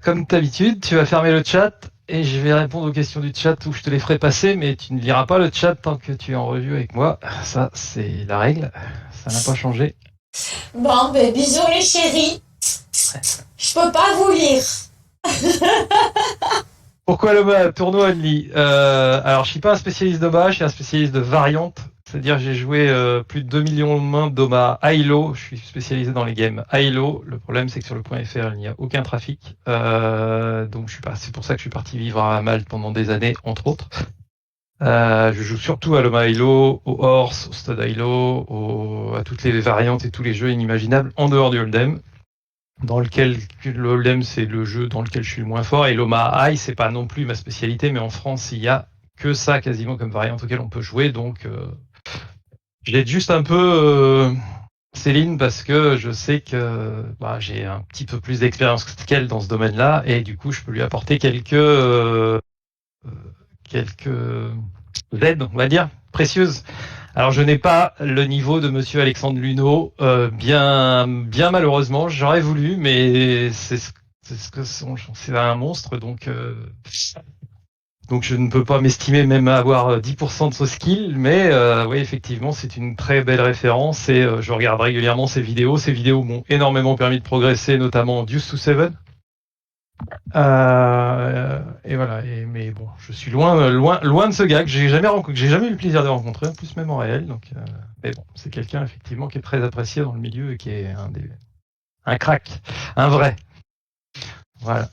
comme d'habitude, tu vas fermer le chat et je vais répondre aux questions du chat où je te les ferai passer, mais tu ne liras pas le chat tant que tu es en revue avec moi. Ça, c'est la règle. Ça n'a pas changé. Bon, ben bisous les chéris. Je peux pas vous lire. Pourquoi le tournoi only Alors, je suis pas un spécialiste de bas, je suis un spécialiste de variantes. C'est-à-dire, j'ai joué plus de 2 millions de mains d'Oma Hilo. Je suis spécialisé dans les games Hilo. Le problème, c'est que sur le .fr, il n'y a aucun trafic. Donc, je suis pas. C'est pour ça que je suis parti vivre à Malte pendant des années, entre autres. Je joue surtout à l'Oma Hilo, au Horse, au Stud Hilo, à toutes les variantes et tous les jeux inimaginables en dehors du Hold'em, dans lequel le Hold'em c'est le jeu dans lequel je suis le moins fort, et l'Oma High c'est pas non plus ma spécialité, mais en France il y a que ça quasiment comme variante auquel on peut jouer, donc j'aide juste un peu Céline parce que je sais que j'ai un petit peu plus d'expérience qu'elle dans ce domaine-là, et du coup je peux lui apporter quelques aides, on va dire, précieuses. Alors je n'ai pas le niveau de Monsieur Alexandre Luneau, bien malheureusement. J'aurais voulu, mais c'est ce que c'est un monstre, donc je ne peux pas m'estimer même avoir 10% de ce skill, mais oui effectivement c'est une très belle référence et je regarde régulièrement ses vidéos. Ses vidéos m'ont énormément permis de progresser, notamment Deuce to Seven. Et voilà. Mais bon, je suis loin de ce gars que j'ai jamais eu le plaisir de rencontrer, en plus même en réel. Donc, mais bon, c'est quelqu'un effectivement qui est très apprécié dans le milieu et qui est un crack, un vrai. Voilà.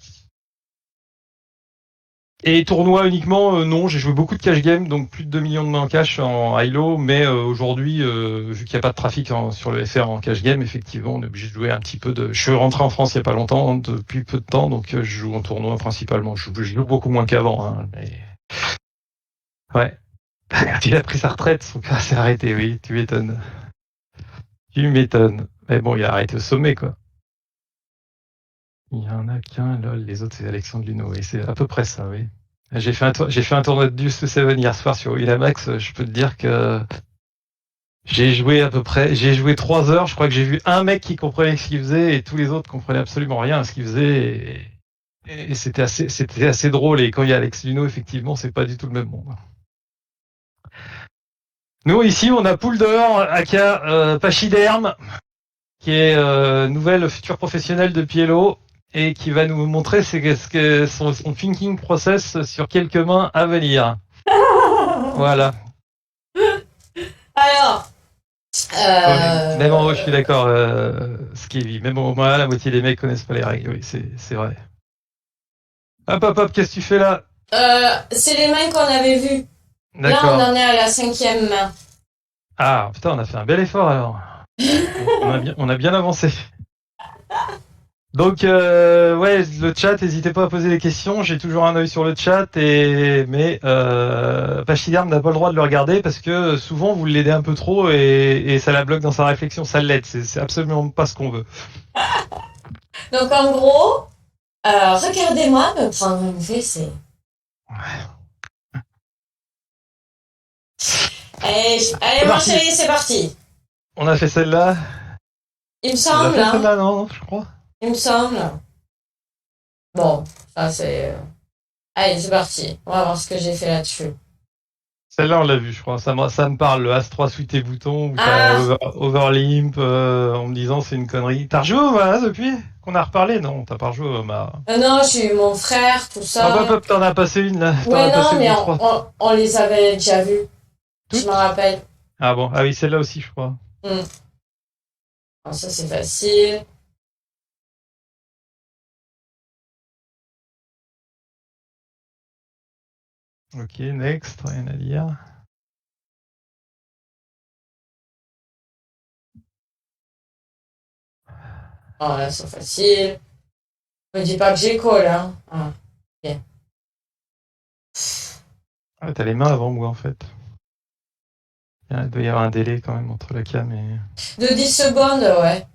Et tournoi uniquement, non, j'ai joué beaucoup de cash game, donc plus de 2 millions de mains en cash en high-low, mais aujourd'hui, vu qu'il n'y a pas de trafic sur le FR en cash game, effectivement, on est obligé de jouer un petit peu de... Je suis rentré en France il n'y a pas longtemps, depuis peu de temps, donc je joue en tournoi principalement. Je joue beaucoup moins qu'avant, hein, mais... Ouais. Il a pris sa retraite, son cas s'est arrêté, oui, tu m'étonnes. Tu m'étonnes. Mais bon, il a arrêté au sommet, quoi. Il y en a qu'un, lol, les autres c'est Alexandre Luneau, et c'est à peu près ça, oui. J'ai fait un tournoi de Deuce to Seven hier soir sur Winamax. Je peux te dire que j'ai joué 3 heures. Je crois que j'ai vu un mec qui comprenait ce qu'il faisait et tous les autres comprenaient absolument rien à ce qu'il faisait. Et c'était assez drôle. Et quand il y a Alex Luno, effectivement, c'est pas du tout le même monde. Nous ici, on a Poulder, aka Pachyderme, qui est nouvelle future professionnelle de Pielo et qui va nous montrer son thinking process sur quelques mains à venir. Voilà. Alors, Ouais, même en haut, je suis d'accord, Skevy. Même au moins, la moitié des mecs connaissent pas les règles. Oui, c'est vrai. Hop, qu'est-ce que tu fais là? c'est les mains qu'on avait vues. Là, on D'accord. en est à la 5e main. Ah, putain, on a fait un bel effort alors. On a bien avancé. Donc, ouais, le chat, n'hésitez pas à poser des questions. J'ai toujours un œil sur le chat, mais Pachyderm n'a pas le droit de le regarder parce que souvent vous l'aidez un peu trop et ça la bloque dans sa réflexion. Ça l'aide. C'est absolument pas ce qu'on veut. Donc, en gros, regardez-moi me prendre une fessée. Allez mon chéri, c'est parti. On a fait celle-là. Il me On l'a semble, fait hein. celle-là, non, je crois. Il me semble. Bon, ça c'est... Allez, c'est parti. On va voir ce que j'ai fait là-dessus. Celle-là, on l'a vu, je crois. Ça me parle, le As-3 suite et bouton, où t'as Ah, Overlimp, en me disant c'est une connerie. T'as rejoué au MA depuis qu'on a reparlé? Non, t'as pas rejoué au MA. non, j'ai eu mon frère, tout ça. Hop, t'en as passé une, là. T'en Ouais, as non, passé mais deux, trois. on les avait déjà vus. Je me Toutes? rappelle. Ah bon, ah oui, celle-là aussi, je crois. Alors, ça, c'est facile. Ok, next, rien à dire. Oh, là, c'est facile. Me dis pas que j'ai call, hein. Ah, ok. Ah, t'as les mains avant moi, en fait. Il doit y avoir un délai quand même entre la cam et... De 10 secondes, ouais.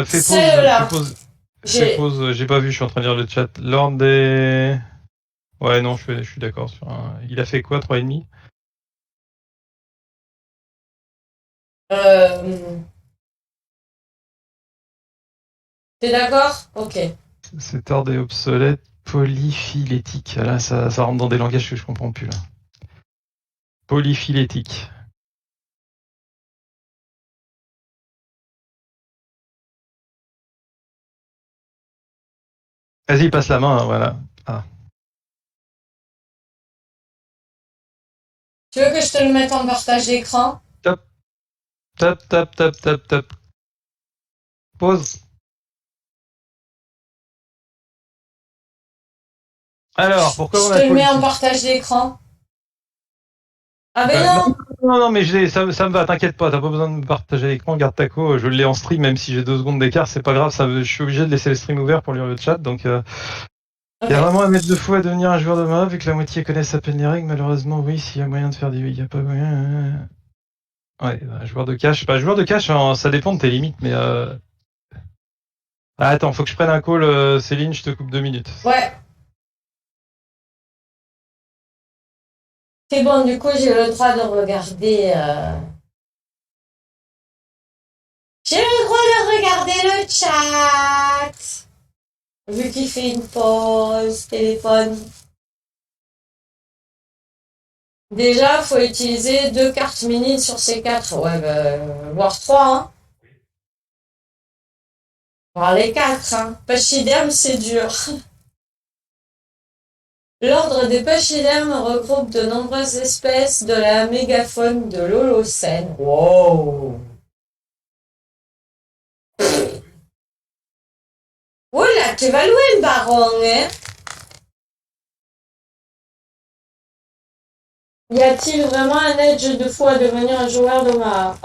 Fais Celle-là. J'ai... pause, j'ai pas vu, je suis en train de lire le chat. Lord des... Ouais, non, je suis d'accord sur un... Il a fait quoi, 3,5? Euh, T'es d'accord? Ok. C'est tord et obsolète, polyphylétique. Là, ça rentre dans des langages que je comprends plus, là. Polyphylétique. Vas-y, passe la main, voilà. Ah. Tu veux que je te le mette en partage d'écran? Top, top, top, top, top, top. Pause. Alors, pourquoi Je on te a le mets en polyphylétique? partage d'écran. Ah ben Non, non! non, mais ça me va, t'inquiète pas, t'as pas besoin de me partager l'écran, garde ta co, je l'ai en stream, même si j'ai 2 secondes d'écart, c'est pas grave, je suis obligé de laisser le stream ouvert pour lire le chat, donc il y a Ok. vraiment un maître de fou à devenir un joueur de main, vu que la moitié connaissent à peine les règles, malheureusement, oui, s'il y a moyen de faire il y a pas moyen. Ouais, joueur de cash, joueur de cash, hein, ça dépend de tes limites, mais ah, attends, faut que je prenne un call, Céline, je te coupe 2 minutes. Ouais. C'est bon, du coup, j'ai le droit de regarder. J'ai le droit de regarder le chat. Vu qu'il fait une pause téléphone. Déjà, faut utiliser 2 cartes mini sur ces 4. Ouais, voire 3, hein. Voire les 4, hein. Pachyderme, c'est dur. L'ordre des pachydermes regroupe de nombreuses espèces de la mégafaune de l'Holocène. Wow! Oula, tu vas louer le baron, hein? Y a-t-il vraiment un edge de fou à devenir un joueur de ma...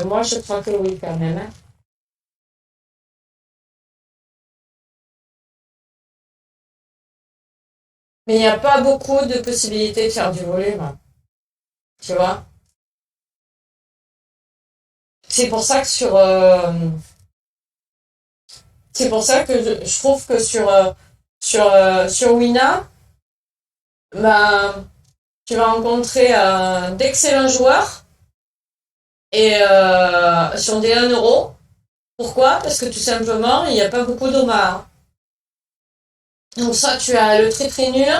moi, je crois que oui, quand même, hein. Mais il n'y a pas beaucoup de possibilités de faire du volume, tu vois? C'est pour ça que c'est pour ça que je trouve que sur Wina, ben, tu vas rencontrer d'excellents joueurs et sur des 1 euro. Pourquoi? Parce que tout simplement, il n'y a pas beaucoup d'omards. Donc soit tu as le très très nul,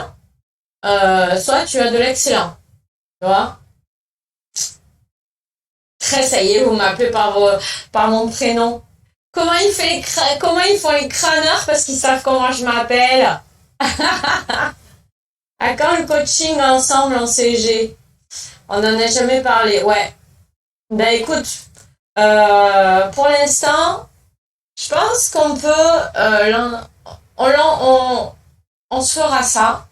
soit tu as de l'excellent. Tu vois? Très, ça y est, vous m'appelez par mon prénom. Comment ils font les crâneurs parce qu'ils savent comment je m'appelle? À quand le coaching ensemble en CG? On n'en a jamais parlé. Ouais. Ben écoute, pour l'instant, je pense qu'on peut, on se fera ça.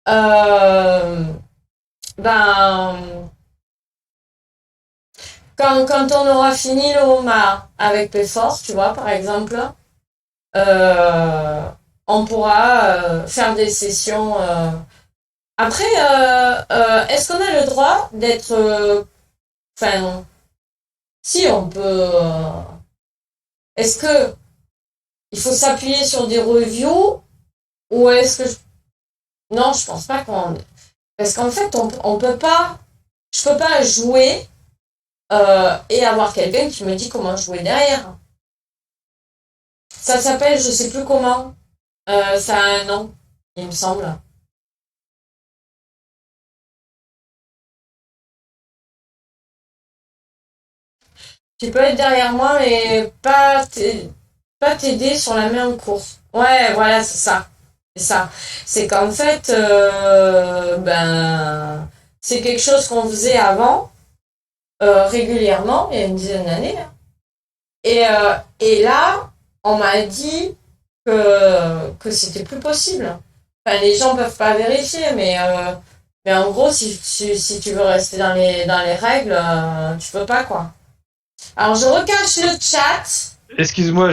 Euh, ben, quand on aura fini le homard avec Péfort, tu vois, par exemple, euh, on pourra faire des sessions. Après, est-ce qu'on a le droit d'être... Enfin, si on peut... est-ce que il faut s'appuyer sur des reviews ou est-ce que... Non, je pense pas qu'on... Parce qu'en fait, on peut pas... Je peux pas jouer et avoir quelqu'un qui me dit comment jouer derrière. Ça s'appelle, je sais plus comment. Ça a un nom, il me semble. Tu peux être derrière moi, mais pas t'aider sur la main en cours. Ouais, voilà, c'est ça. C'est ça. C'est qu'en fait, ben, c'est quelque chose qu'on faisait avant, régulièrement, il y a une dizaine d'années, hein. Et là, on m'a dit que c'était plus possible. Enfin, les gens peuvent pas vérifier, mais en gros, si tu veux rester dans les règles, tu peux pas, quoi. Alors, je recache le chat. Excuse-moi,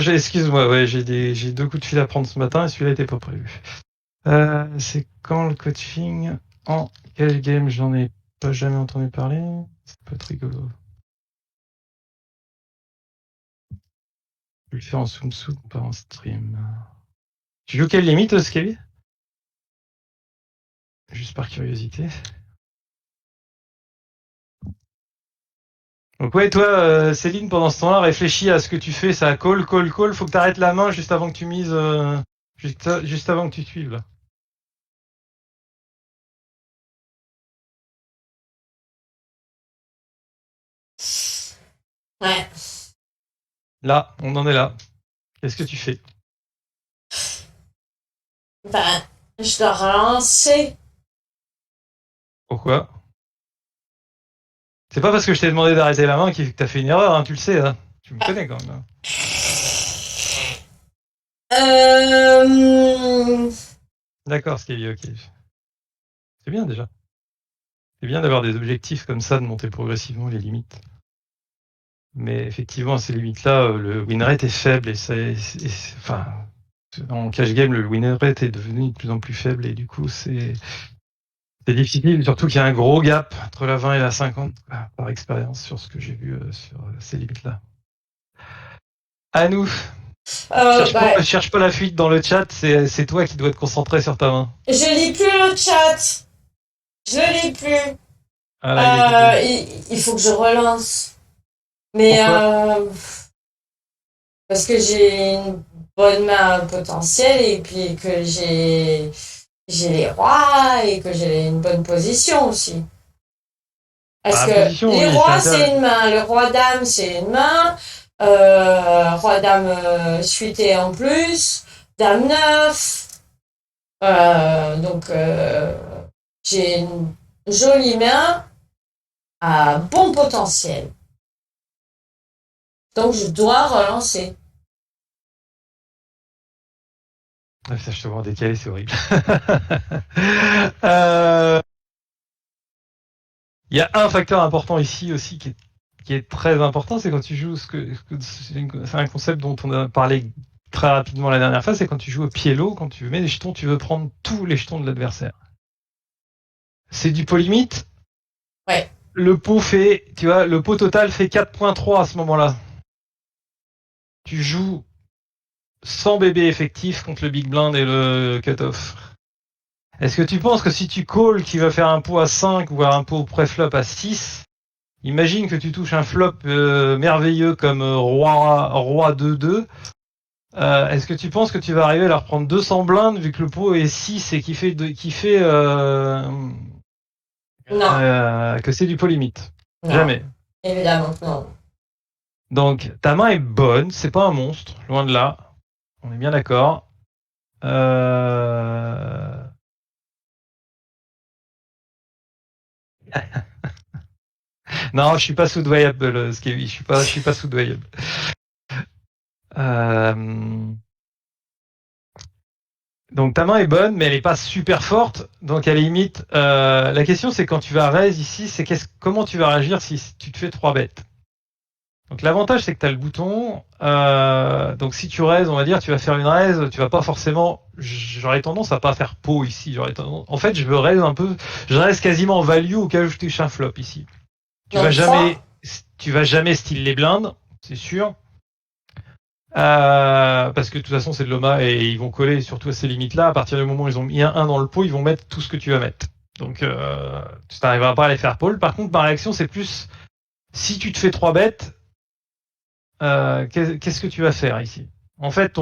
ouais, j'ai 2 coups de fil à prendre ce matin et celui-là n'était pas prévu. C'est quand le coaching? En quel game? J'en ai pas jamais entendu parler. Ça peut être rigolo. Je vais le faire en soum pas en stream. Tu joues quelle limite, Skelly? Juste par curiosité. Donc ouais, toi, Céline, pendant ce temps-là, réfléchis à ce que tu fais, ça call, call, call, faut que tu arrêtes la main juste avant que tu mises, juste avant que tu suives, là. Ouais. Là, on en est là. Qu'est-ce que tu fais? Ben, je dois relancer. Pourquoi? C'est pas parce que je t'ai demandé d'arrêter la main que t'as fait une erreur, hein, tu le sais, hein. Tu me connais quand même, hein. Euh... D'accord, Skelly, ok. C'est bien déjà. C'est bien d'avoir des objectifs comme ça, de monter progressivement les limites. Mais effectivement, à ces limites-là, le win rate est faible et enfin, en cash game, le win rate est devenu de plus en plus faible et du coup, c'est difficile, surtout qu'il y a un gros gap entre la 20 et la 50 par expérience sur ce que j'ai vu sur ces limites-là. À nous. Bah, Cherche pas la fuite dans le chat, c'est toi qui dois te concentrer sur ta main. je lis plus le chat. Je le lis plus. Ah là, il est guidé. Il faut que je relance. Mais Pourquoi? parce que j'ai une bonne main potentielle et puis que j'ai les rois et que j'ai une bonne position aussi. Parce Ah, que position, les oui, c'est rois, c'est intéressant. une main. Le roi dame, c'est une main. Roi dame suité en plus. Dame 9. Donc, j'ai une jolie main à bon potentiel. Donc, je dois relancer. Ah, putain, je te vois en décalé, c'est horrible. Euh, Il y a un facteur important ici aussi qui est très important, c'est quand tu joues c'est un concept dont on a parlé très rapidement la dernière fois, c'est quand tu joues au pied-lot, quand tu mets des jetons, tu veux prendre tous les jetons de l'adversaire. C'est du pot limite. Ouais. Le pot fait, tu vois, le pot total fait 4.3 à ce moment-là. Tu joues sans bébé effectif contre le big blind et le cut-off. Est-ce que tu penses que si tu calls qui va faire un pot à 5 ou un pot pré-flop à 6, imagine que tu touches un flop merveilleux comme roi 2-2, est-ce que tu penses que tu vas arriver à leur prendre 200 blindes vu que le pot est 6 et Non. que c'est du pot limite? Non. Jamais. Évidemment que non. Donc ta main est bonne, c'est pas un monstre, loin de là. On est bien d'accord. Non, je suis pas soudoyable, Skevi. Je suis pas soudoyable. Donc ta main est bonne, mais elle est pas super forte. Donc à la limite, la question c'est quand tu vas raise ici, c'est comment tu vas réagir si tu te fais 3 bêtes. Donc l'avantage c'est que tu as le bouton. Donc si tu raises, on va dire, tu vas faire une raise, tu vas pas forcément. J'aurais tendance à pas faire pot ici. En fait, je veux raise un peu. Je raise quasiment en value au cas où je touche un flop ici. Donc 3. Tu vas jamais style les blindes, c'est sûr. Parce que de toute façon c'est de l'OMA et ils vont coller surtout à ces limites-là. À partir du moment où ils ont mis un 1 dans le pot, ils vont mettre tout ce que tu vas mettre. Donc tu n'arriveras pas à les faire pole. Par contre, ma réaction c'est plus si tu te fais 3 bêtes, qu'est-ce que tu vas faire ici? En fait,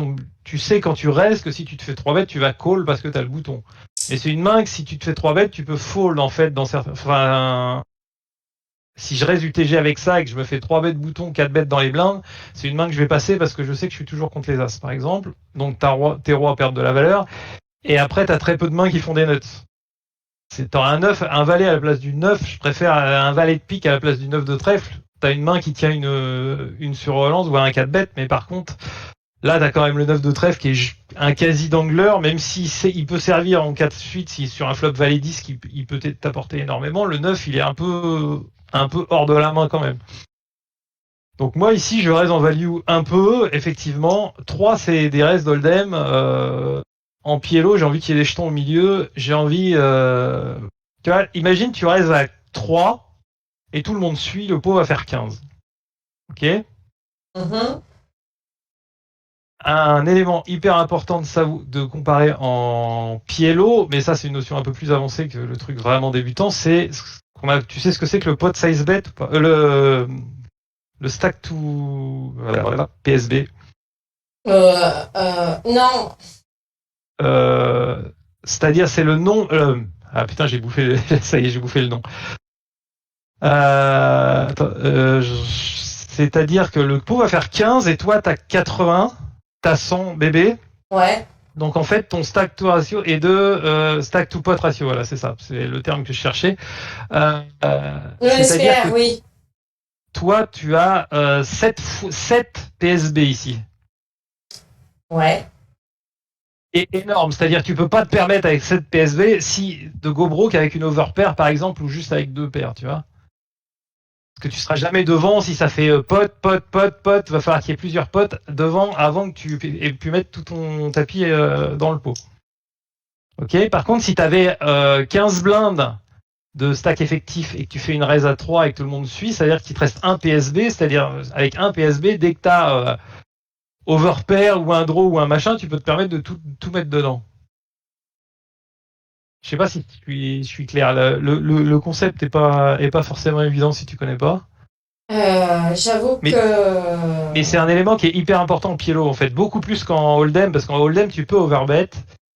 tu sais quand tu restes que si tu te fais 3 bêtes, tu vas call parce que tu as le bouton. Et c'est une main que si tu te fais 3 bêtes, tu peux fold en fait dans certains. Enfin, si je reste UTG avec ça et que je me fais 3 bêtes bouton, 4 bêtes dans les blindes, c'est une main que je vais passer parce que je sais que je suis toujours contre les as, par exemple. Donc tes rois perdent de la valeur. Et après, tu as très peu de mains qui font des nuts. T'auras un 9, un valet à la place du 9, je préfère un valet de pique à la place du 9 de trèfle. T'as une main qui tient une surrelance ou un 4 bêtes, mais par contre, là, t'as quand même le 9 de trèfle qui est un quasi d'angleur, même si il peut servir en 4 suite, si sur un flop valet 10, il peut t'apporter énormément. Le 9, il est un peu hors de la main quand même. Donc moi ici je reste en value un peu, effectivement. 3 c'est des restes d'Oldem. En pied-lot, j'ai envie qu'il y ait des jetons au milieu. J'ai envie. Tu vois, imagine tu restes à 3 et tout le monde suit, le pot va faire 15. Ok. Mhm. Un élément hyper important de comparer en pied-lot, mais ça c'est une notion un peu plus avancée que le truc vraiment débutant, c'est tu sais ce que c'est que le pot size bet ou pas Le stack to voilà, PSB. Non. C'est-à-dire, c'est le nom. Ah putain, j'ai bouffé. Ça y est, j'ai bouffé le nom. C'est-à-dire que le pot va faire 15 et toi, t'as 80, t'as 100 bébés. Ouais. Donc en fait, ton stack to ratio est de stack to pot ratio. Voilà, c'est ça. C'est le terme que je cherchais. Le C'est-à-dire SPR, que oui. toi, tu as 7 PSB ici. Ouais. Et énorme, c'est-à-dire que tu peux pas te permettre avec 7 PSB de go broke avec une overpair par exemple ou juste avec 2 paires, tu vois. Parce que tu seras jamais devant si ça fait pot, va falloir qu'il y ait plusieurs potes devant avant que tu aies pu mettre tout ton tapis dans le pot. Ok. Par contre, si tu avais 15 blindes de stack effectif et que tu fais une raise à 3 et que tout le monde suit, ça veut dire qu'il te reste un PSB, c'est-à-dire avec un PSB, dès que tu as overpair ou un draw ou un machin, tu peux te permettre de tout mettre dedans. Je sais pas si je suis clair. Le concept est pas forcément évident si tu connais pas. J'avoue Mais c'est un élément qui est hyper important en pielo en fait, beaucoup plus qu'en hold'em parce qu'en hold'em tu peux overbet,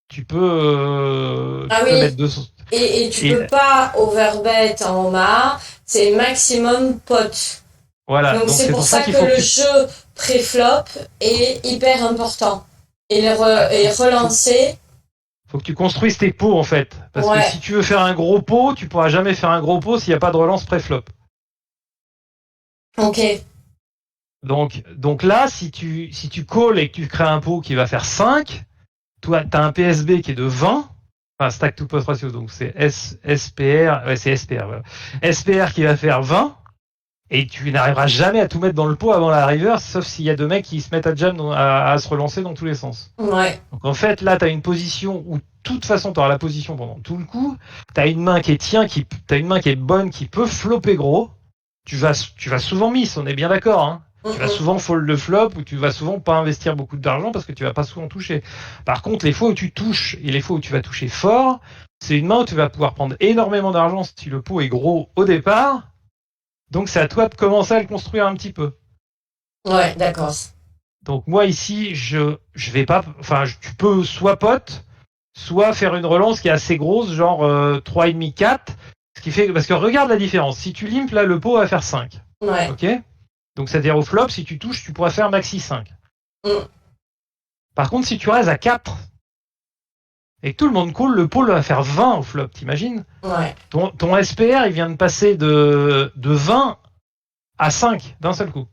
tu peux mettre 200. Et tu peux pas overbet en Omaha, c'est maximum pot. Voilà. Donc c'est pour ça que le jeu pré-flop est hyper important. Et relancer. Faut que tu construises tes pots en fait. Parce que si tu veux faire un gros pot, tu pourras jamais faire un gros pot s'il n'y a pas de relance pré-flop. Ok. Donc là, si tu calls et que tu crées un pot qui va faire 5, toi, tu as un PSB qui est de 20, enfin stack to pot ratio, donc c'est SPR, c'est SPR, voilà. SPR qui va faire 20, et tu n'arriveras jamais à tout mettre dans le pot avant la river, sauf s'il y a deux mecs qui se mettent à jam, à se relancer dans tous les sens. Ouais. Donc en fait, là, tu as une position où, de toute façon, tu auras la position pendant tout le coup, tu as une main qui est t'as une main qui est bonne, qui peut flopper gros, tu vas souvent miss, on est bien d'accord, hein. Tu vas souvent fold le flop ou tu vas souvent pas investir beaucoup d'argent parce que tu vas pas souvent toucher. Par contre, les fois où tu touches et les fois où tu vas toucher fort, c'est une main où tu vas pouvoir prendre énormément d'argent si le pot est gros au départ. Donc c'est à toi de commencer à le construire un petit peu. Ouais, d'accord. Donc moi ici, je vais pas, enfin tu peux soit pot, soit faire une relance qui est assez grosse, genre 3,5, 4. Ce qui fait, parce que regarde la différence. Si tu limpes là, le pot va faire 5. Ouais. Ok. Donc, c'est-à-dire au flop, si tu touches, tu pourras faire maxi 5. Par contre, si tu raises à 4 et que tout le monde coule, le pot va faire 20 au flop, t'imagines? Ouais. Ton SPR, il vient de passer de 20 à 5 d'un seul coup.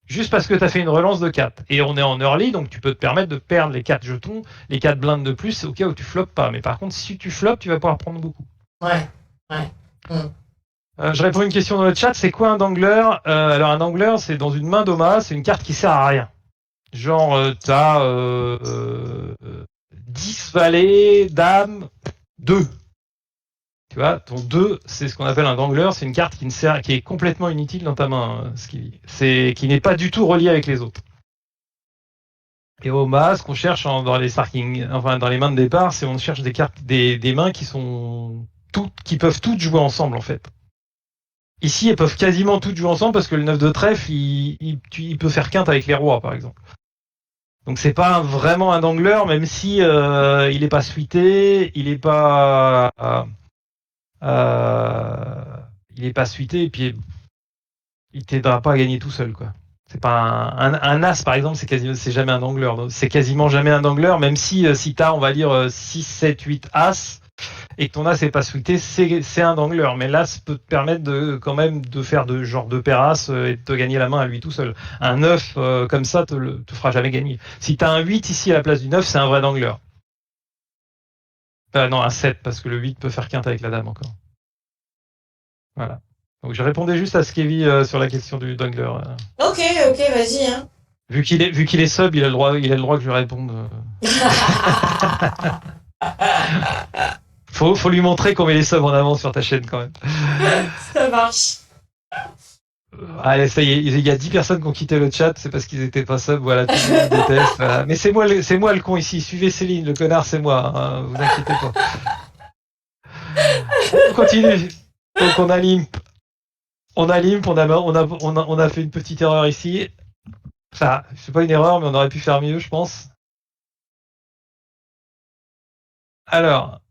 Juste parce que tu as fait une relance de 4. Et on est en early, donc tu peux te permettre de perdre les 4 jetons, les 4 blindes de plus, au cas où tu floppes pas. Mais par contre, si tu floppes, tu vas pouvoir prendre beaucoup. Ouais. Je réponds à une question dans le chat, c'est quoi un dangler? Alors un dangler, c'est dans une main d'Oma, c'est une carte qui sert à rien. Genre, t'as 10 valets, dames, 2. Tu vois, ton 2, c'est ce qu'on appelle un dangler, c'est une carte qui est complètement inutile dans ta main, qui n'est pas du tout reliée avec les autres. Et au Omaha, ce qu'on cherche dans les starting, enfin dans les mains de départ, c'est on cherche des cartes, des mains qui peuvent toutes jouer ensemble en fait. Ici, elles peuvent quasiment toutes jouer ensemble parce que le 9 de trèfle, il peut faire quinte avec les rois, par exemple. Donc c'est pas vraiment un dangler, même si il est pas suité, il est pas suité, et puis il t'aidera pas à gagner tout seul, quoi. C'est pas un as, par exemple, c'est jamais un dangler. C'est quasiment jamais un dangler, même si t'as, on va dire, 6, 7, 8 as, et que ton as n'est pas suité, c'est un dangler. Mais l'as peut te permettre quand même de faire deux paires as et de te gagner la main à lui tout seul. Un 9 comme ça te fera jamais gagner. Si tu as un 8 ici à la place du 9, c'est un vrai dangler. Non, un 7, parce que le 8 peut faire quinte avec la dame encore. Voilà. Donc je répondais juste à Skevy sur la question du dangler. Ok, vas-y. Hein. Vu qu'il est sub, il a le droit que je lui réponde. Faut lui montrer qu'on met les subs en avant sur ta chaîne quand même. Ça marche. Allez, ça y est, il y a 10 personnes qui ont quitté le chat, c'est parce qu'ils étaient pas subs, voilà, tout le monde déteste. Voilà. Mais c'est moi le con ici, suivez Céline, le connard c'est moi, hein, vous inquiétez pas. On continue. Donc on a limp On a limp, on a fait une petite erreur ici. Enfin, c'est pas une erreur, mais on aurait pu faire mieux, je pense. Alors,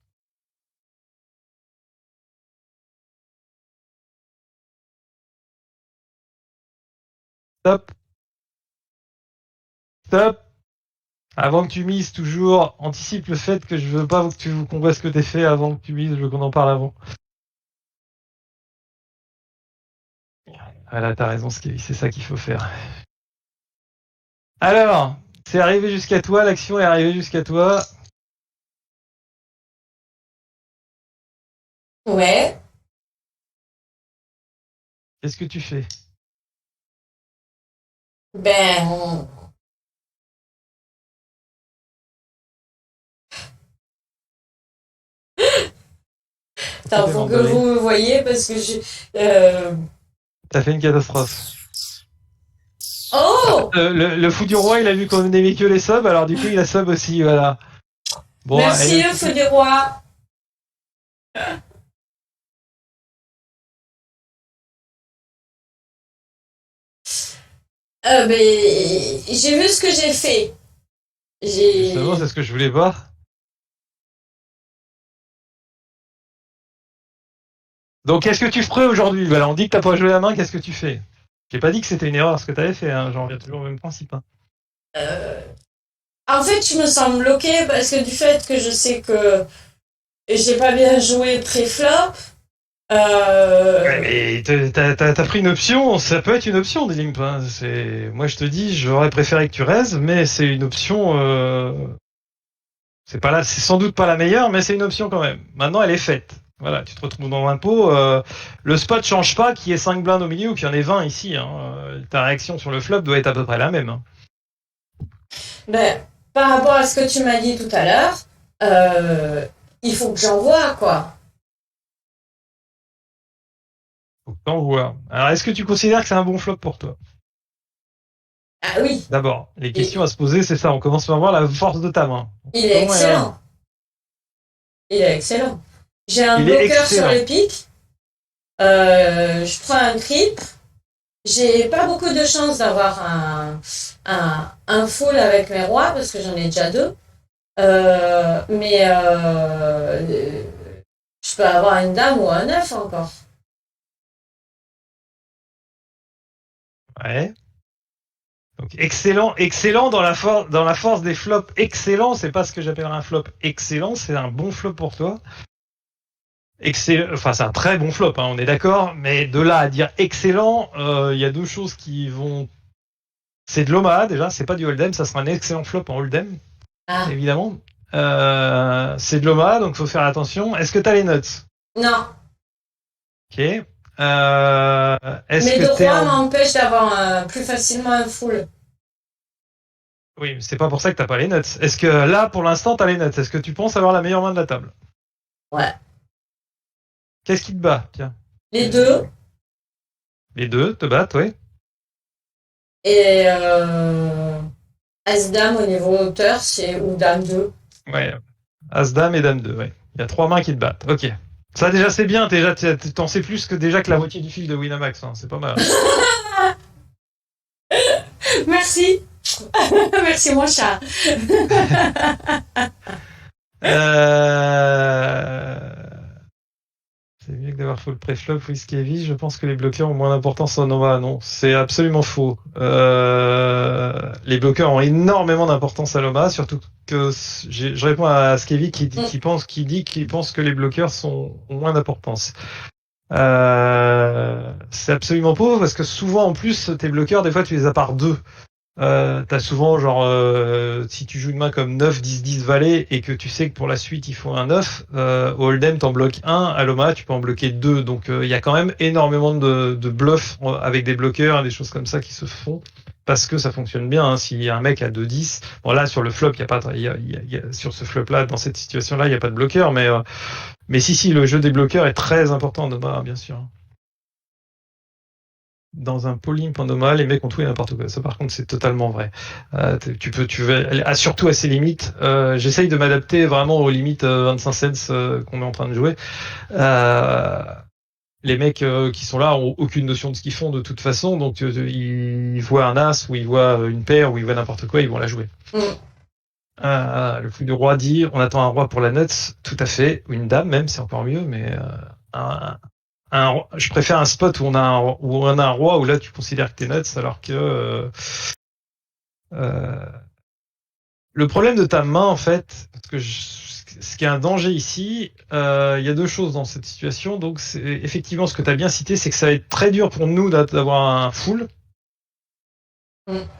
stop, stop. Avant que tu mises, toujours, anticipe le fait que je veux pas qu'on voit ce que t'es fait avant que tu mises, je veux qu'on en parle avant. Voilà, t'as raison, c'est ça qu'il faut faire. Alors, c'est arrivé jusqu'à toi, l'action est arrivée jusqu'à toi. Ouais. Qu'est-ce que tu fais? Ben, Pourquoi attends, t'es faut que mandolé? vous me voyez parce que je. T'as fait une catastrophe. Oh! Le fou du roi, il a vu qu'on n'aimait que les subs, alors du coup, il a sub aussi, voilà. Bon, elle Merci est le feu des rois. Mais j'ai vu ce que j'ai fait. justement, J'ai. c'est ce que je voulais voir. Donc, qu'est-ce que tu ferais aujourd'hui? Voilà, on dit que t'as pas joué la main, qu'est-ce que tu fais? J'ai pas dit que c'était une erreur ce que t'avais fait, hein. J'en reviens toujours au même principe. Hein. euh, En fait, je me sens bloquée parce que du fait que je sais que j'ai pas bien joué pré-flop. Ouais, Euh, mais t'as pris une option, ça peut être une option des limps. Hein. Moi, je te dis, j'aurais préféré que tu raises, mais c'est une option. C'est sans doute pas la meilleure, mais c'est une option quand même. Maintenant, elle est faite. Voilà, tu te retrouves dans un pot. Le spot change pas, qu'il y ait 5 blindes au milieu ou qu'il y en ait 20 ici. Hein. Ta réaction sur le flop doit être à peu près la même. Hein. ben, par rapport à ce que tu m'as dit tout à l'heure, euh, il faut que j'envoie, quoi. Faut que t'envoies. Alors, est-ce que tu considères que c'est un bon flop pour toi? Ah oui, D'abord, les il, questions à se poser, c'est ça. On commence par voir la force de ta main. il est Comment elle réagit? excellent. Il est excellent. J'ai un Il est bloqueur sur excellent. les pics. Je prends un creep. J'ai pas beaucoup de chance d'avoir un full avec mes rois parce que j'en ai déjà deux. Mais je peux avoir une dame ou un neuf encore. Ouais. Donc excellent, excellent dans la force des flops. Excellent, c'est pas ce que j'appellerais un flop excellent, c'est un bon flop pour toi. Excellent, enfin c'est un très bon flop, hein, on est d'accord. Mais de là à dire excellent, il y a deux choses qui vont. C'est de l'OMA déjà, c'est pas du hold'em, ça sera un excellent flop en hold'em, Ah, évidemment. C'est de l'OMA, donc faut faire attention. Est-ce que t'as les nuts? non. Ok. Est-ce Mes que deux t'es rois en. m'empêchent d'avoir plus facilement un full. Oui, mais c'est pas pour ça que t'as pas les nuts. Est-ce que là, pour l'instant, t'as les nuts? Est-ce que tu penses avoir la meilleure main de la table? Ouais. Qu'est-ce qui te bat? Tiens. Les deux. Les deux te battent, oui. Et As-Dame au niveau hauteur, ou Dame 2. Ouais. As-Dame et Dame 2, ouais. Il y a trois mains qui te battent. Ok. Ça, déjà, c'est bien. Déjà, t'en sais plus que déjà que la moitié du fil de Winamax. Hein. C'est pas mal. Merci. Merci, mon chat. Euh... C'est mieux que d'avoir full pré-flop, whisky heavy. Je pense que les bloqueurs ont moins d'importance en Nova. Non, c'est absolument faux. Les bloqueurs ont énormément d'importance à l'OMA, surtout que je réponds à Skevi qui pense que les bloqueurs ont moins d'importance. C'est absolument faux parce que souvent en plus tes bloqueurs, des fois tu les as par deux. T'as souvent genre si tu joues une main comme 9, 10, 10 valet et que tu sais que pour la suite il faut un 9, au Hold'em t'en bloques un, à l'Oma tu peux en bloquer deux. Donc il y a quand même énormément de bluffs avec des bloqueurs et des choses comme ça qui se font parce que ça fonctionne bien. Hein. S'il y a un mec à 2-10, bon là sur le flop, il y a pas sur ce flop là, dans cette situation là, il n'y a pas de bloqueur, mais si le jeu des bloqueurs est très important en Oma, bien sûr. Dans un polimp en Oma, les mecs ont tout et n'importe quoi. Ça, par contre, c'est totalement vrai. Surtout à ses limites. J'essaye de m'adapter vraiment aux limites 25 cents qu'on est en train de jouer. les mecs qui sont là ont aucune notion de ce qu'ils font de toute façon, donc ils voient un as ou ils voient une paire ou ils voient n'importe quoi, ils vont la jouer. Le coup du roi dit on attend un roi pour la nuts, tout à fait, ou une dame même, c'est encore mieux, mais je préfère un spot où on a un roi où là tu considères que t'es nuts alors que le problème de ta main en fait, parce que ce qui est un danger ici, il y a deux choses dans cette situation. Donc c'est effectivement ce que tu as bien cité, c'est que ça va être très dur pour nous d'avoir un full.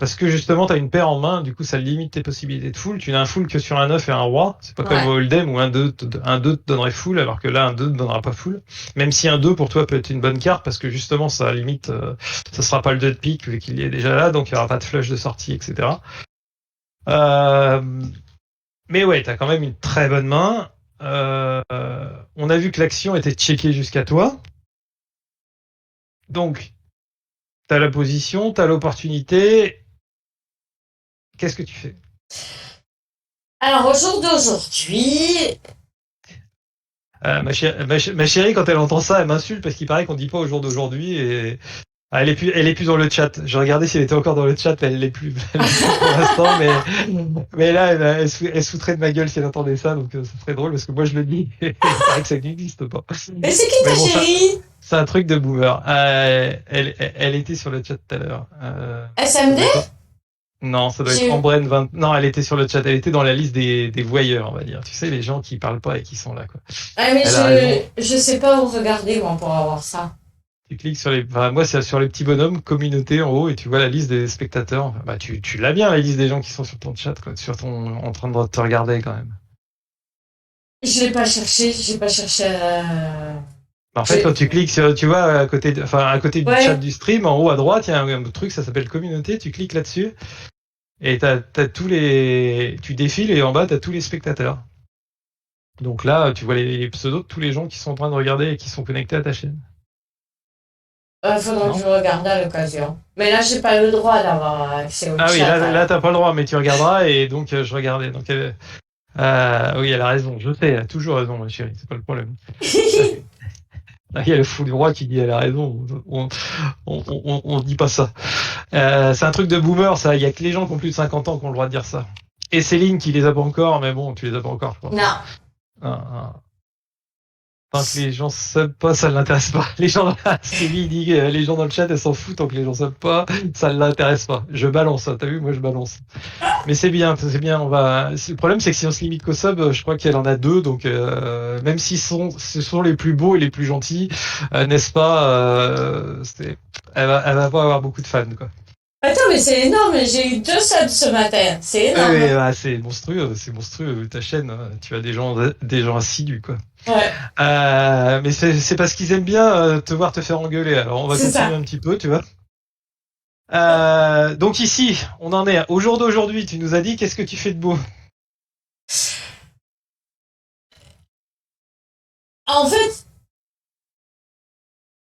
Parce que justement, tu as une paire en main, du coup, ça limite tes possibilités de full. Tu n'as un full que sur un 9 et un roi. C'est pas comme au Hold'em où un 2 te donnerait full, alors que là, un 2 te donnera pas full. Même si un 2 pour toi peut être une bonne carte, parce que justement, ça limite, ça sera pas le 2 de pique, vu qu'il est déjà là, donc il y aura pas de flush de sortie, etc. Mais ouais, t'as quand même une très bonne main. On a vu que l'action était checkée jusqu'à toi. Donc, t'as la position, t'as l'opportunité. Qu'est-ce que tu fais? Alors, au jour d'aujourd'hui... ma chérie, quand elle entend ça, elle m'insulte parce qu'il paraît qu'on dit pas au jour d'aujourd'hui et elle est plus dans le chat. J'ai regardé si elle était encore dans le chat, elle l'est plus pour l'instant, mais là, elle se foutrait de ma gueule si elle entendait ça, donc ça serait drôle parce que moi je le dis, et il paraît que ça n'existe pas. Mais c'est qui ta chérie? C'est un truc de boomer. Elle était sur le chat tout à l'heure. SMD? Non, ça doit être Ambren 20. Non, elle était sur le chat. Elle était dans la liste des voyeurs, on va dire. Tu sais, les gens qui parlent pas et qui sont là, quoi. Ah, mais je sais pas où regarder, moi, pour avoir ça. Tu cliques sur les, enfin, moi, c'est sur les petits bonhommes, communauté en haut, et tu vois la liste des spectateurs. Bah, tu l'as bien, la liste des gens qui sont sur ton chat, quoi, en train de te regarder, quand même. Je l'ai pas cherché, j'ai pas cherché En fait, quand tu cliques sur, tu vois, à côté du chat du stream, en haut à droite, il y a un truc, ça s'appelle communauté, tu cliques là-dessus, et t'as tu défiles, et en bas, t'as tous les spectateurs. Donc là, tu vois les pseudos de tous les gens qui sont en train de regarder et qui sont connectés à ta chaîne. Faudra que je regarde à l'occasion. Mais là, j'ai pas le droit d'avoir accès au chat. Ah oui, là t'as pas le droit, mais tu regarderas, et donc je regardais. Donc, oui, elle a raison, je sais, elle a toujours raison, ma chérie, c'est pas le problème. Il y a le fou du roi qui dit elle a raison, on dit pas ça. C'est un truc de boomer, ça, il y a que les gens qui ont plus de 50 ans qui ont le droit de dire ça. Et Céline qui les a pas encore, mais bon, tu les as pas encore, je crois. Non. Tant que les gens savent pas, ça ne l'intéresse pas. Les gens, Stevie dit les gens dans le chat, elles s'en foutent tant que les gens savent pas, ça ne l'intéresse pas. Je balance, t'as vu, moi je balance. Mais c'est bien, Le problème, c'est que si on se limite qu'au sub, je crois qu'elle en a 2, donc même si ce sont les plus beaux et les plus gentils, n'est-ce pas, elle va pas avoir beaucoup de fans, quoi. Attends, mais c'est énorme, j'ai eu 2 subs ce matin, c'est énorme. Oui, bah, c'est monstrueux, ta chaîne, tu as des gens assidus, quoi. Ouais. Mais c'est parce qu'ils aiment bien te voir te faire engueuler. Alors on va continuer un petit peu, tu vois. Donc ici, on en est au jour d'aujourd'hui. Tu nous as dit qu'est-ce que tu fais de beau? En fait,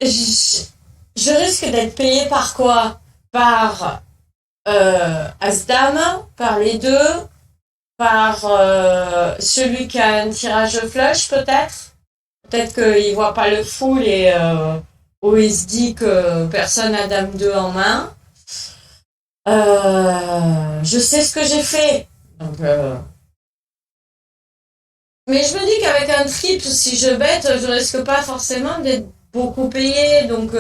je risque d'être payé par quoi? Par As-Dame, par les deux, par celui qui a un tirage flush peut-être. Peut-être qu'il voit pas le full et il se dit que personne n'a Dame 2 en main. Je sais ce que j'ai fait. Donc, mais je me dis qu'avec un trip, si je bête, je risque pas forcément d'être beaucoup payé. Donc,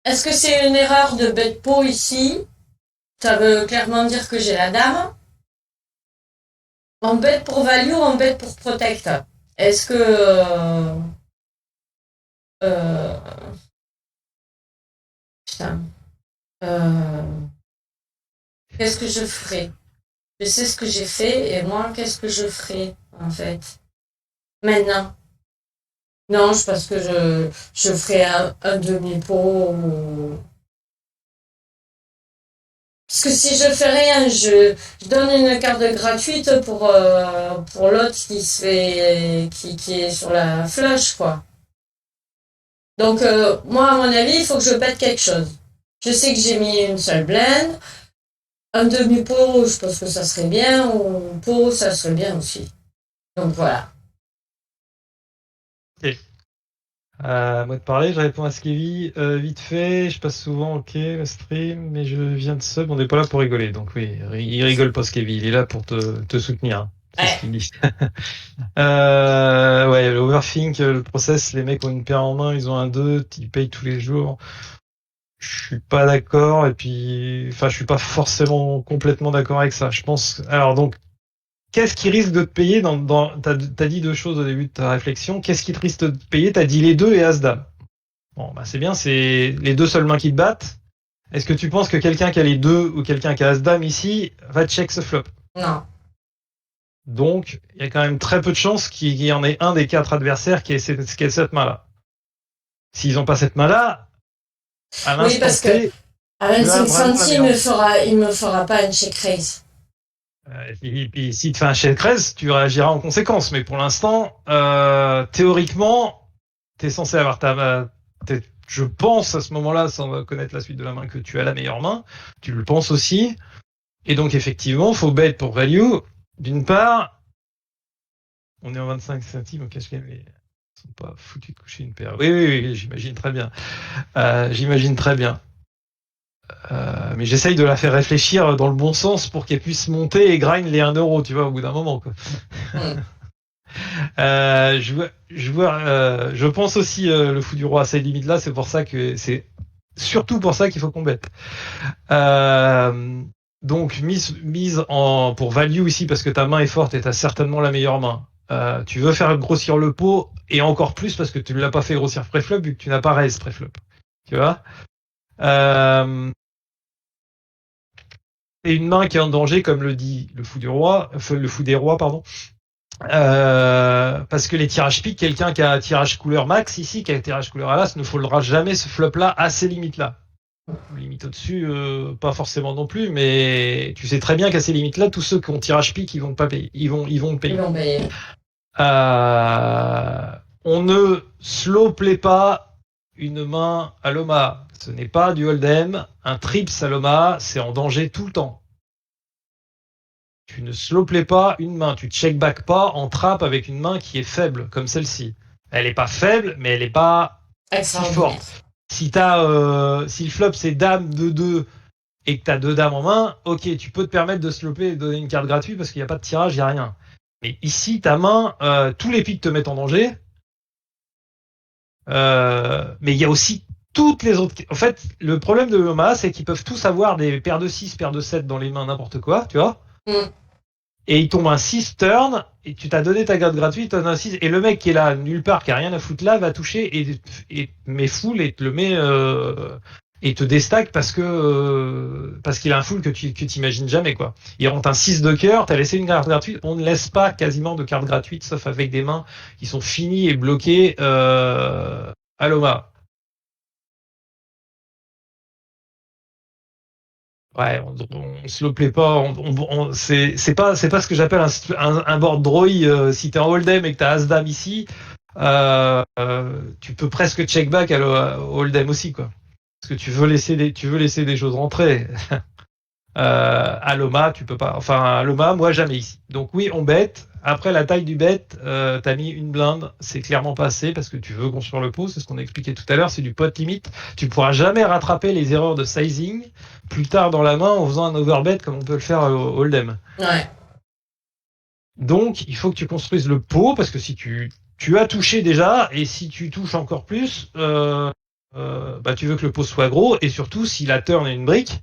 est-ce que c'est une erreur de bet pot ici? Ça veut clairement dire que j'ai la dame. En bet pour value ou en bet pour protect? Est-ce que... putain. Qu'est-ce que je ferai? Je sais ce que j'ai fait et moi, qu'est-ce que je ferai en fait? Maintenant. Non, parce que je ferai un demi-pot ou... Parce que si je fais rien, je donne une carte gratuite pour l'autre qui est sur la flush, quoi. Donc, moi, à mon avis, il faut que je pète quelque chose. Je sais que j'ai mis une seule blend. Un demi-pot, je pense que ça serait bien. Ou pot, ça serait bien aussi. Donc voilà. Ok. Moi de parler, je réponds à Skevy. Vite fait, je passe souvent, ok, le stream, mais je viens de sub, on n'est pas là pour rigoler. Donc oui, il rigole pas Skevy, il est là pour te soutenir. C'est ce Ouais. qu'il dit. Ouais, l'overthink, le process, les mecs ont une paire en main, ils ont un 2, ils payent tous les jours. Je suis pas d'accord, et puis, enfin, je suis pas forcément complètement d'accord avec ça. Je pense, alors donc, qu'est-ce qui risque de te payer t'as dit deux choses au début de ta réflexion. Qu'est-ce qui te risque de te payer? T'as dit les deux et As-Dame. Bon, bah, c'est bien, c'est les deux seules mains qui te battent. Est-ce que tu penses que quelqu'un qui a les deux ou quelqu'un qui a As-Dame ici va check ce flop? Non. Donc, il y a quand même très peu de chances qu'il y en ait un des quatre adversaires qui ait cette main-là. S'ils n'ont pas cette main-là, à Oui, l'instant parce que T, à tu as 25 vraiment la centimes, meilleure. il me fera pas une check raise. Et puis, s'il te fait un check raise, tu réagiras en conséquence. Mais pour l'instant, théoriquement, tu es censé avoir je pense à ce moment-là, sans connaître la suite de la main, que tu as la meilleure main. Tu le penses aussi. Et donc, effectivement, faut bet pour value. D'une part, on est en 25 centimes, qu'est-ce qu'ils sont pas foutus de coucher une paire. Oui, oui, oui, j'imagine très bien. J'imagine très bien. Mais j'essaye de la faire réfléchir dans le bon sens pour qu'elle puisse monter et grind les 1 euro, tu vois, au bout d'un moment, quoi. Je pense aussi le fou du roi à ces limites-là, c'est pour ça que c'est surtout pour ça qu'il faut qu'on bête. Donc mise pour value ici parce que ta main est forte et t'as certainement la meilleure main. Tu veux faire grossir le pot et encore plus parce que tu ne l'as pas fait grossir préflop vu que tu n'as pas raise préflop. Tu vois. Et une main qui est en danger comme le dit le fou du roi, le fou des rois pardon. Parce que les tirages piques, quelqu'un qui a un tirage couleur max ici, qui a un tirage couleur As, ne foldera jamais ce flop-là à ces limites-là. Limite au-dessus, pas forcément non plus, mais tu sais très bien qu'à ces limites-là, tous ceux qui ont tirage pique, ils vont pas payer. Ils vont payer. On ne slow play pas une main à l'Oma. Ce n'est pas du hold'em. Un trips à l'Oma, c'est en danger tout le temps. Tu ne slow play pas une main, tu check back pas en trappe avec une main qui est faible, comme celle-ci. Elle est pas faible, mais elle est pas si forte. Si le flop c'est dame de 2 et que tu as 2 dames en main, ok, tu peux te permettre de slow play et de donner une carte gratuite parce qu'il n'y a pas de tirage, il n'y a rien. Mais ici, ta main, tous les pics te mettent en danger. Mais il y a aussi toutes les autres. En fait, le problème de Omaha, c'est qu'ils peuvent tous avoir des paires de 6, paires de 7 dans les mains, n'importe quoi, tu vois. Et il tombe un 6 turn, et tu t'as donné ta garde gratuite, tu as un 6, et le mec qui est là, nulle part, qui a rien à foutre là, va toucher et met full et te le met et te déstack parce qu'il a un full que tu t'imagines jamais, quoi. Il rentre un 6 de cœur, t'as laissé une carte gratuite, on ne laisse pas quasiment de carte gratuite, sauf avec des mains qui sont finies et bloquées à l'OMA. Ouais, on se le plaît pas. C'est pas ce que j'appelle un board drawy. Si t'es en hold'em et que t'as as-dame ici, tu peux presque check back au hold'em aussi, quoi. Parce que tu veux laisser des choses rentrer. À l'OMA, tu peux pas. Enfin, à l'OMA, moi jamais ici. Donc oui, on bête. Après la taille du bet, t'as mis une blinde, c'est clairement pas assez parce que tu veux construire le pot, c'est ce qu'on a expliqué tout à l'heure, c'est du pot limite. Tu pourras jamais rattraper les erreurs de sizing plus tard dans la main en faisant un overbet comme on peut le faire au hold'em. Ouais. Donc il faut que tu construises le pot parce que si tu as touché déjà et si tu touches encore plus, bah tu veux que le pot soit gros et surtout si la turn est une brique,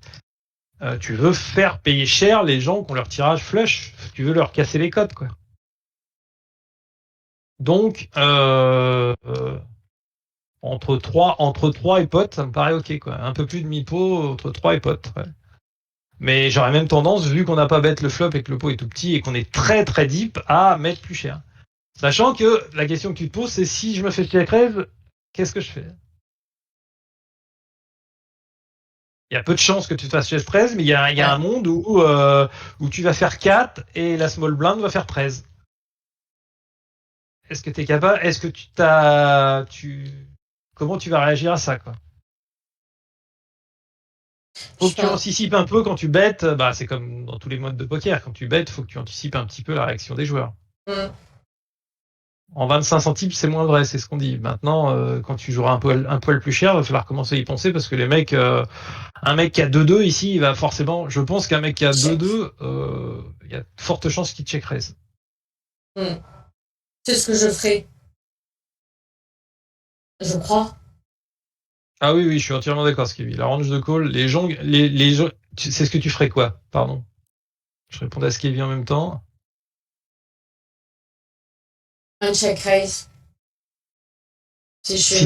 tu veux faire payer cher les gens qui ont leur tirage flush. Tu veux leur casser les codes, quoi. Donc, entre 3 et potes, ça me paraît ok, quoi. Un peu plus de mi-pot entre 3 et potes. Ouais. Mais j'aurais même tendance, vu qu'on n'a pas bête le flop et que le pot est tout petit et qu'on est très très deep, à mettre plus cher. Sachant que la question que tu te poses, c'est si je me fais check raise, qu'est-ce que je fais? Il y a peu de chances que tu te fasses check raise, mais il y a un monde où tu vas faire 4 et la small blind va faire 13. Est-ce que tu es capable? Est-ce que comment tu vas réagir à ça, quoi? Faut que tu anticipes un peu quand tu bêtes. Bah, c'est comme dans tous les modes de poker. Quand tu bêtes, faut que tu anticipes un petit peu la réaction des joueurs. En 25 centimes, c'est moins vrai, c'est ce qu'on dit. Maintenant, quand tu joueras un poil plus cher, il va falloir commencer à y penser parce que les mecs, un mec qui a 2-2 ici, il va forcément. Je pense qu'un mec qui a Check. 2-2, il y a de fortes chances qu'il check raise. C'est ce que je ferai. Je crois. Ah oui, oui, je suis entièrement d'accord, Skevy. La range de call, les gens, c'est ce que tu ferais quoi? Pardon. Je répondais à Skevy en même temps. Un check raise. Si je suis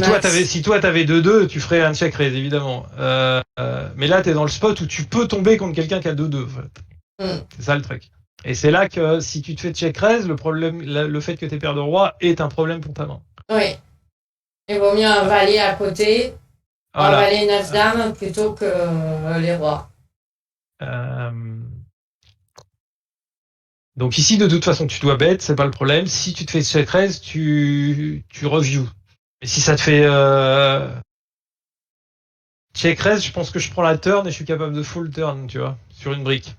Si toi t'avais 2-2, tu ferais un check raise, évidemment. Mais là, t'es dans le spot où tu peux tomber contre quelqu'un qui a 2-2. En fait. C'est ça le truc. Et c'est là que si tu te fais check raise, le fait que t'es paire de roi est un problème pour ta main. Oui. Il vaut mieux un valet à côté, Voilà. un valet 9 dames plutôt que les rois. Donc ici, de toute façon, tu dois bet, c'est pas le problème. Si tu te fais check raise, tu review. Et si ça te fait check raise, je pense que je prends la turn et je suis capable de full turn, tu vois, sur une brique.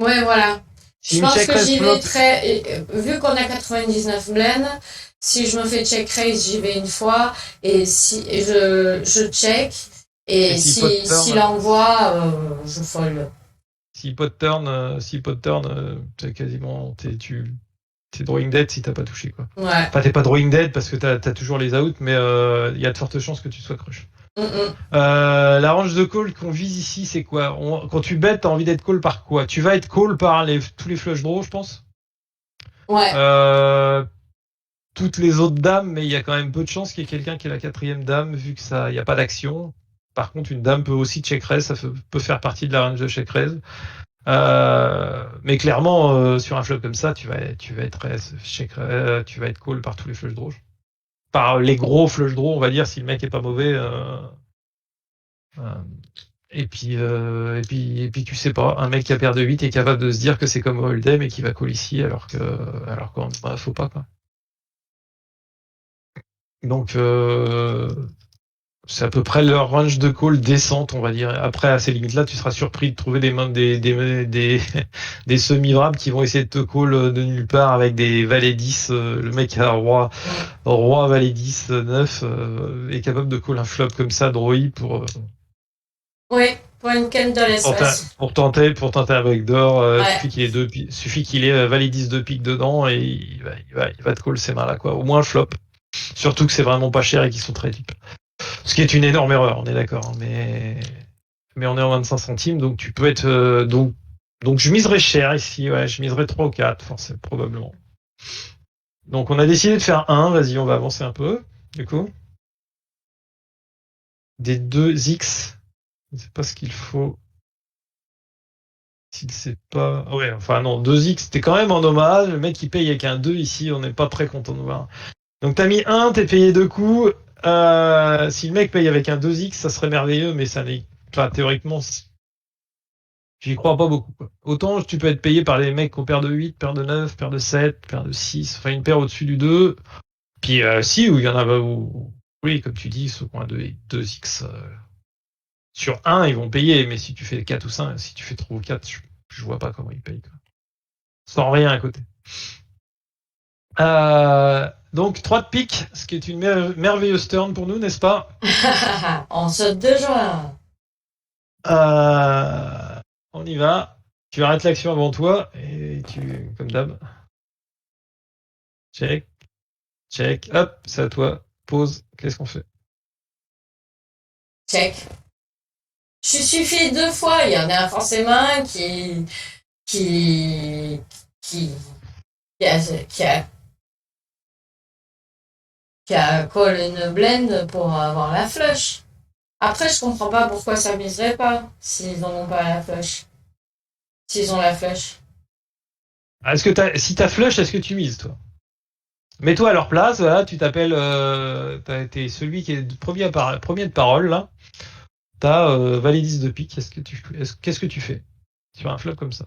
Ouais, voilà. Si Je pense check que raise j'y vais flop, vu qu'on a 99 blends, si je me fais check raise, j'y vais une fois. Et si je check. Et s'il envoie, je fold. Si pot turn, c'est quasiment, t'es drawing dead si t'as pas touché, quoi. Ouais. Enfin, t'es pas drawing dead parce que t'as toujours les outs, mais il y a de fortes chances que tu sois crush. La range de call qu'on vise ici, c'est quoi? Quand tu bêtes, t'as envie d'être call par quoi? Tu vas être call par tous les flush draws, je pense. Ouais. Toutes les autres dames, mais il y a quand même peu de chances qu'il y ait quelqu'un qui est la quatrième dame, vu que ça, il n'y a pas d'action. Par contre, une dame peut aussi check raise, ça peut faire partie de la range de check raise. Mais clairement, sur un flop comme ça, tu vas être tu vas être call par tous les flush draws. Par les gros flush draws, on va dire, si le mec est pas mauvais. Et puis tu sais pas, un mec qui a paire de 8 est capable de se dire que c'est comme Hold'em et qui va call ici alors qu'en bah, faut pas, quoi. Donc c'est à peu près leur range de call décente, on va dire. Après, à ces limites-là, tu seras surpris de trouver des semi-vrables qui vont essayer de te call de nulle part avec des valets 10. Le mec a roi valet 10, 9, est capable de call un flop comme ça, droï, Oui, pour une canne de l'espace. pour tenter un backdoor. Ouais. Suffit qu'il ait valet 10 de pique dedans et il va te call ces mains-là, quoi. Au moins un flop. Surtout que c'est vraiment pas cher et qu'ils sont très deep. Ce qui est une énorme erreur, on est d'accord, hein, mais on est en 25 centimes, donc tu peux être donc je miserais cher ici, ouais, je miserais 3 ou 4, forcément, probablement. Donc on a décidé de faire 1, vas-y, on va avancer un peu, du coup. Des 2x, je ne sais pas ce qu'il faut. S'il sait pas. Ouais, enfin non, 2x, t'es quand même en hommage, le mec qui paye avec un 2 ici, on n'est pas très content de voir. Donc t'as mis 1, t'es payé 2 coups. Si le mec paye avec un 2x, ça serait merveilleux, mais ça n'est. Enfin, théoriquement, j'y crois pas beaucoup, quoi. Autant tu peux être payé par les mecs qui ont paire de 8, paire de 9, paire de 7, paire de 6, enfin une paire au-dessus du 2. Puis si, où il y en a où, oui, comme tu dis, ceux qui ont un 2x sur 1, ils vont payer, mais si tu fais 4 ou 5, si tu fais 3 ou 4, je vois pas comment ils payent, quoi. Sans rien à côté. Donc 3 de pique, ce qui est une merveilleuse turn pour nous, n'est-ce pas? On saute de joie. On y va. Tu arrêtes l'action avant toi et comme d'hab. Check, check, hop, c'est à toi. Pause. Qu'est-ce qu'on fait? Check. Je suffit 2 fois. Il y en a forcément un qui a call une blend pour avoir la flush. Après, je comprends pas pourquoi ça miserait pas s'ils n'en ont pas la flush. S'ils ont la flush. Si t'as flush, est-ce que tu mises, toi? Mets-toi à leur place, voilà, tu t'appelles, t'es celui qui est premier de parole, là. T'as valet 10 de pique, qu'est-ce que tu fais sur un flop comme ça?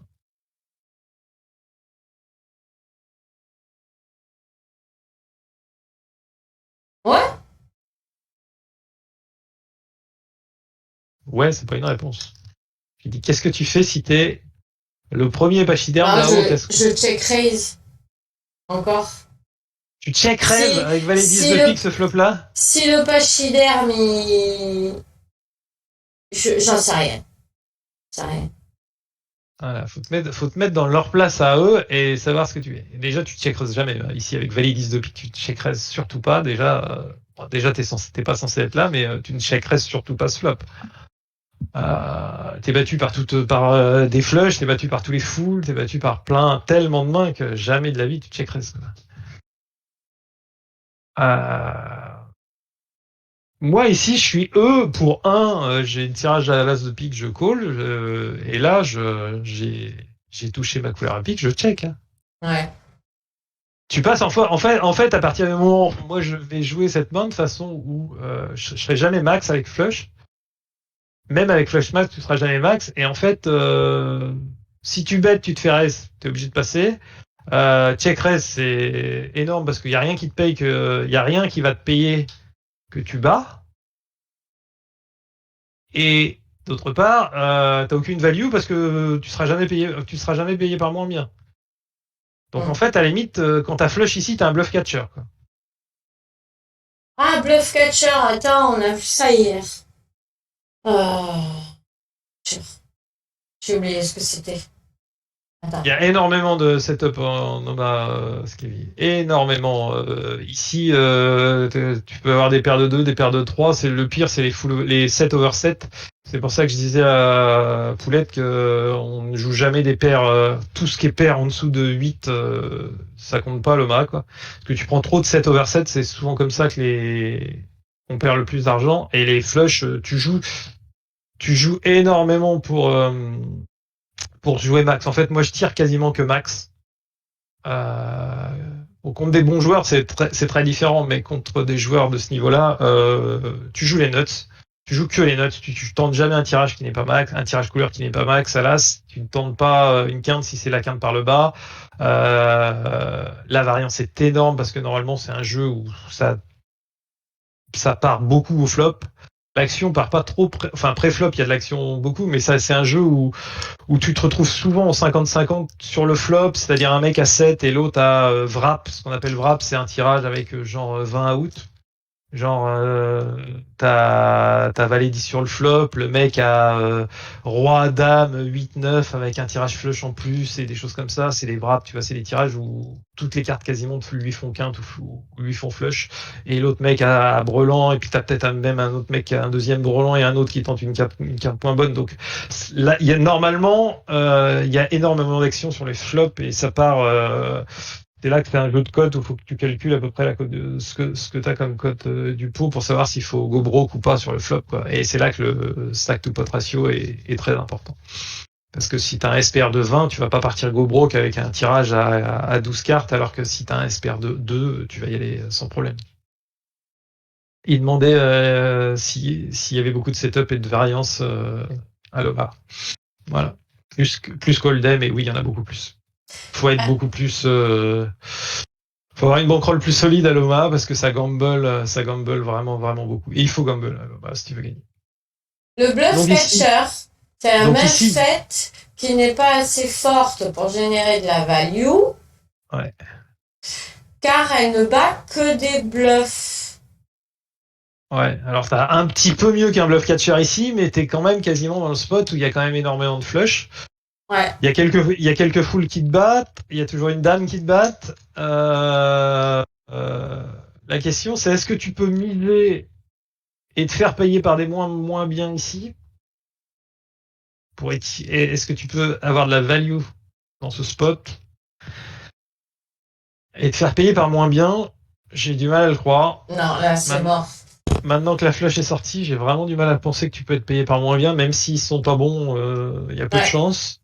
Ouais. Ouais, c'est pas une réponse. Je dis, qu'est-ce que tu fais si t'es le premier pachyderme là-haut? Je check raise. Encore. Tu check raise Si, avec valet 10 si de le, pique ce flop-là? si le pachyderme, j'en sais rien. J'en sais rien. Voilà, faut te mettre dans leur place à eux et savoir ce que tu es. Déjà, tu check raise jamais. Ici, avec valet 10 de pique, tu check raise surtout pas. Déjà, t'es pas censé être là, mais tu ne check raise surtout pas ce flop. T'es battu par des flushs, t'es battu par tous les fouls, t'es battu par tellement de mains que jamais de la vie tu check raise. Moi ici, je suis pour 1, j'ai une tirage à l'as de pique, je call, et là j'ai touché ma couleur à pique, je check. Hein. Ouais. Tu passes en fait, à partir du moment où moi je vais jouer cette main de façon où je serai jamais max avec flush. Même avec flush max, tu seras jamais max. Et en fait, si tu bêtes, tu te fais raise, t'es obligé de passer. Check raise, c'est énorme parce qu'il y a rien qui te paye il y a rien qui va te payer que tu bats. Et d'autre part, t'as aucune value parce que tu seras jamais payé par moins bien. Donc en fait, à la limite, quand t'as flush ici, t'as un bluff catcher. Quoi. Ah, bluff catcher, attends, on a vu ça hier. J'ai oublié ce que c'était. Attends. Il y a énormément de setup en Noma Skevi. Énormément. Ici, tu peux avoir des paires de 2, des paires de 3. Le pire, c'est les 7 over 7. C'est pour ça que je disais à Poulette qu'on ne joue jamais des paires. Tout ce qui est paire en dessous de 8, ça compte pas le mât, quoi. Parce que tu prends trop de 7 over 7, c'est souvent comme ça que on perd le plus d'argent. Et les flush, tu joues énormément pour jouer max. En fait, moi, je tire quasiment que max. Contre des bons joueurs, c'est très différent, mais contre des joueurs de ce niveau-là, tu joues les nuts. Tu joues que les nuts. Tu tentes jamais un tirage qui n'est pas max, un tirage couleur qui n'est pas max à l'as. Tu ne tentes pas une quinte si c'est la quinte par le bas. La variance est énorme parce que normalement, c'est un jeu où ça part beaucoup au flop. L'action part pas trop, pré-flop, il y a de l'action beaucoup, mais ça, c'est un jeu où tu te retrouves souvent en 50-50 sur le flop, c'est-à-dire un mec à 7 et l'autre à Wrap. Ce qu'on appelle Wrap, c'est un tirage avec genre 20 out. Genre, t'as valet 10 sur le flop, le mec a roi, dame, 8-9 avec un tirage flush en plus et des choses comme ça. C'est les wraps, tu vois, c'est des tirages où toutes les cartes quasiment lui font quinte ou lui font flush. Et l'autre mec a brelan, et puis t'as peut-être même un autre mec qui a un deuxième brelan et un autre qui tente une carte point bonne. Donc là, normalement, il y a énormément d'actions sur les flops et ça part. C'est là que c'est un jeu de code où il faut que tu calcules à peu près la code ce que tu as comme code du pot pour savoir s'il faut go broke ou pas sur le flop. Quoi. Et c'est là que le stack to pot ratio est très important. Parce que si tu as un SPR de 20, tu vas pas partir go broke avec un tirage à 12 cartes, alors que si tu as un SPR de 2, tu vas y aller sans problème. Il demandait s'il y avait beaucoup de setup et de variance à l'OVA. Voilà. Plus qu'Hold'em, et oui, il y en a beaucoup plus. Faut être beaucoup plus. Faut avoir une bankroll plus solide à l'OMA parce que ça gamble vraiment, vraiment beaucoup. Et il faut gamble à l'OMA si tu veux gagner. Le bluff catcher, c'est la même fête qui n'est pas assez forte pour générer de la value. Ouais. Car elle ne bat que des bluffs. Ouais, alors t'as un petit peu mieux qu'un bluff catcher ici, mais t'es quand même quasiment dans le spot où il y a quand même énormément de flush. Ouais. Il y a quelques foules qui te battent, il y a toujours une dame qui te batte. La question, c'est est-ce que tu peux miser et te faire payer par des moins bien ici est-ce que tu peux avoir de la value dans ce spot et te faire payer par moins bien? J'ai du mal à le croire. Non, là, c'est mort. Maintenant que la flush est sortie, j'ai vraiment du mal à penser que tu peux être payé par moins bien, même s'ils sont pas bons, il y a peu de chance.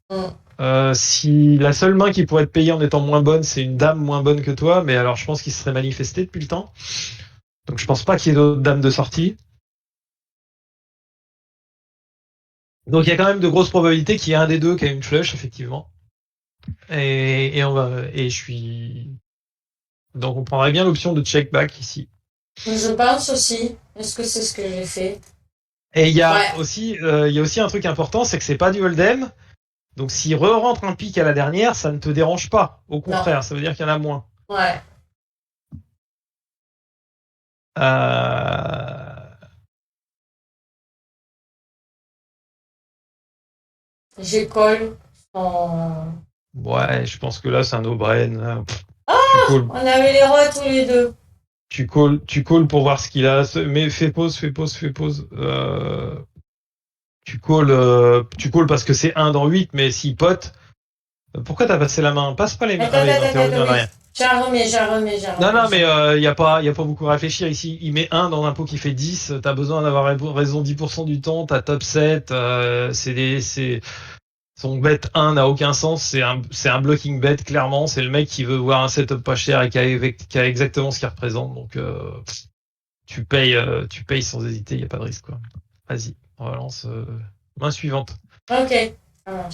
Si la seule main qui pourrait être payée en étant moins bonne, c'est une dame moins bonne que toi, mais alors je pense qu'il se serait manifesté depuis le temps. Donc je pense pas qu'il y ait d'autres dames de sortie. Donc il y a quand même de grosses probabilités qu'il y ait un des deux qui a une flush, effectivement. Et je suis. Donc on prendrait bien l'option de check back ici. Je pense aussi. Est-ce que c'est ce que j'ai fait? Et il y a aussi un truc important, c'est que c'est pas du hold'em. Donc s'il re-rentre un pic à la dernière, ça ne te dérange pas. Au contraire, ça veut dire qu'il y en a moins. Ouais. J'ai call. En... Ouais, je pense que là, c'est un no-brain. On avait les rois tous les deux. Tu calls pour voir ce qu'il a. Mais fais pause. Tu calls parce que c'est 1 dans 8, mais s'il pote. Pourquoi t'as passé la main? Passe pas les mains. Ah oui, non, t'es revenu en arrière. J'en remets. Non, mais y a pas beaucoup à réfléchir ici. Il met 1 dans un pot qui fait 10. T'as besoin d'avoir raison 10% du temps. T'as top 7. Son bet 1 n'a aucun sens. C'est un blocking bet, clairement. C'est le mec qui veut voir un setup pas cher et qui a exactement ce qu'il représente. Donc, tu payes sans hésiter. Il n'y a pas de risque, quoi. Vas-y, on relance. Main suivante. Ok, ça marche.